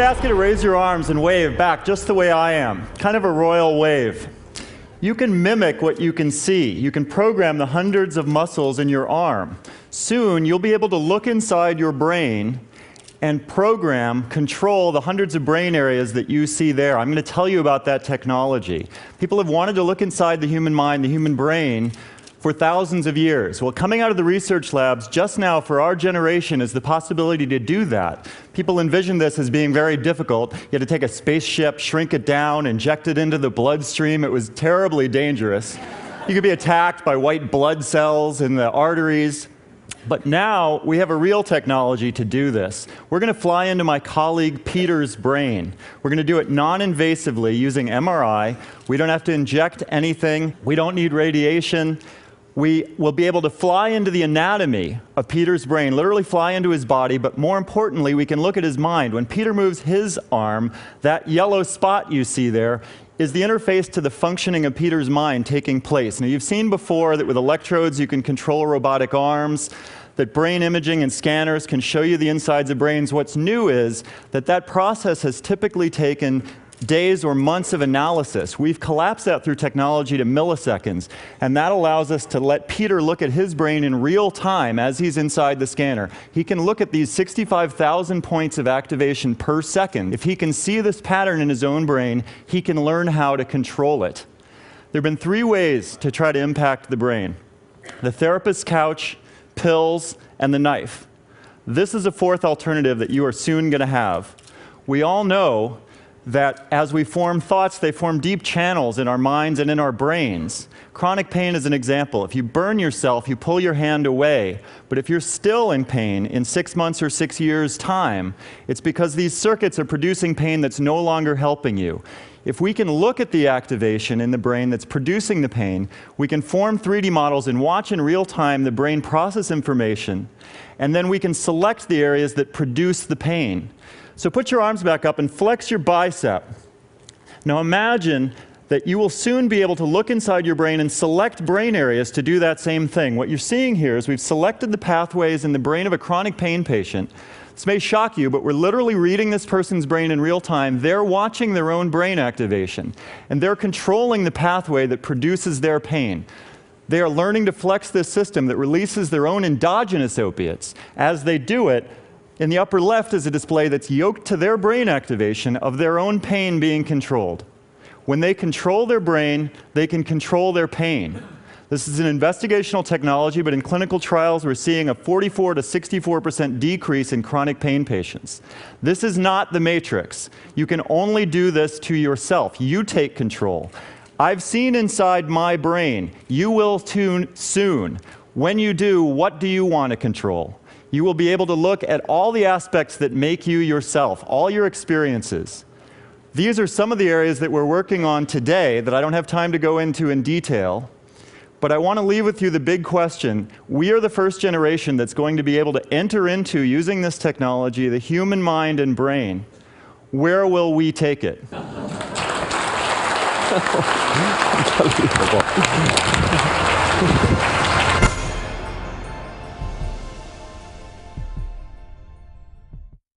to ask you to raise your arms and wave back just the way I am, kind of a royal wave. You can mimic what you can see. You can program the hundreds of muscles in your arm. Soon, you'll be able to look inside your brain and program, control the hundreds of brain areas that you see there. I'm going to tell you about that technology. People have wanted to look inside the human mind, the human brain, for thousands of years. Well, coming out of the research labs just now for our generation is the possibility to do that. People envision this as being very difficult. You had to take a spaceship, shrink it down, inject it into the bloodstream. It was terribly dangerous. You could be attacked by white blood cells in the arteries. But now we have a real technology to do this. We're going to fly into my colleague Peter's brain. We're going to do it non-invasively using MRI. We don't have to inject anything. We don't need radiation. We will be able to fly into the anatomy of Peter's brain, literally fly into his body, but more importantly, we can look at his mind. When Peter moves his arm, that yellow spot you see there is the interface to the functioning of Peter's mind taking place. Now, you've seen before that with electrodes you can control robotic arms, that brain imaging and scanners can show you the insides of brains. What's new is that that process has typically taken days or months of analysis. We've collapsed that through technology to milliseconds, and that allows us to let Peter look at his brain in real time as he's inside the scanner. He can look at these 65,000 points of activation per second. If he can see this pattern in his own brain, he can learn how to control it. There have been 3 ways to try to impact the brain: the therapist's couch, pills, and the knife. This is a 4th alternative that you are soon going to have. We all know that as we form thoughts, they form deep channels in our minds and in our brains. Chronic pain is an example. If you burn yourself, you pull your hand away. But if you're still in pain in 6 months or 6 years' time, it's because these circuits are producing pain that's no longer helping you. If we can look at the activation in the brain that's producing the pain, we can form 3D models and watch in real time the brain process information, and then we can select the areas that produce the pain. So put your arms back up and flex your bicep. Now imagine that you will soon be able to look inside your brain and select brain areas to do that same thing. What you're seeing here is we've selected the pathways in the brain of a chronic pain patient. This may shock you, but we're literally reading this person's brain in real time. They're watching their own brain activation, and they're controlling the pathway that produces their pain. They are learning to flex this system that releases their own endogenous opiates. As they do it, in the upper left is a display that's yoked to their brain activation of their own pain being controlled. When they control their brain, they can control their pain. This is an investigational technology, but in clinical trials we're seeing a 44 to 64% decrease in chronic pain patients. This is not the Matrix. You can only do this to yourself. You take control. I've seen inside my brain. You will too soon. When you do, what do you want to control? You will be able to look at all the aspects that make you yourself, all your experiences. These are some of the areas that we're working on today that I don't have time to go into in detail, but I want to leave with you the big question. We are the first generation that's going to be able to enter into, using this technology, the human mind and brain. Where will we take it? Unbelievable.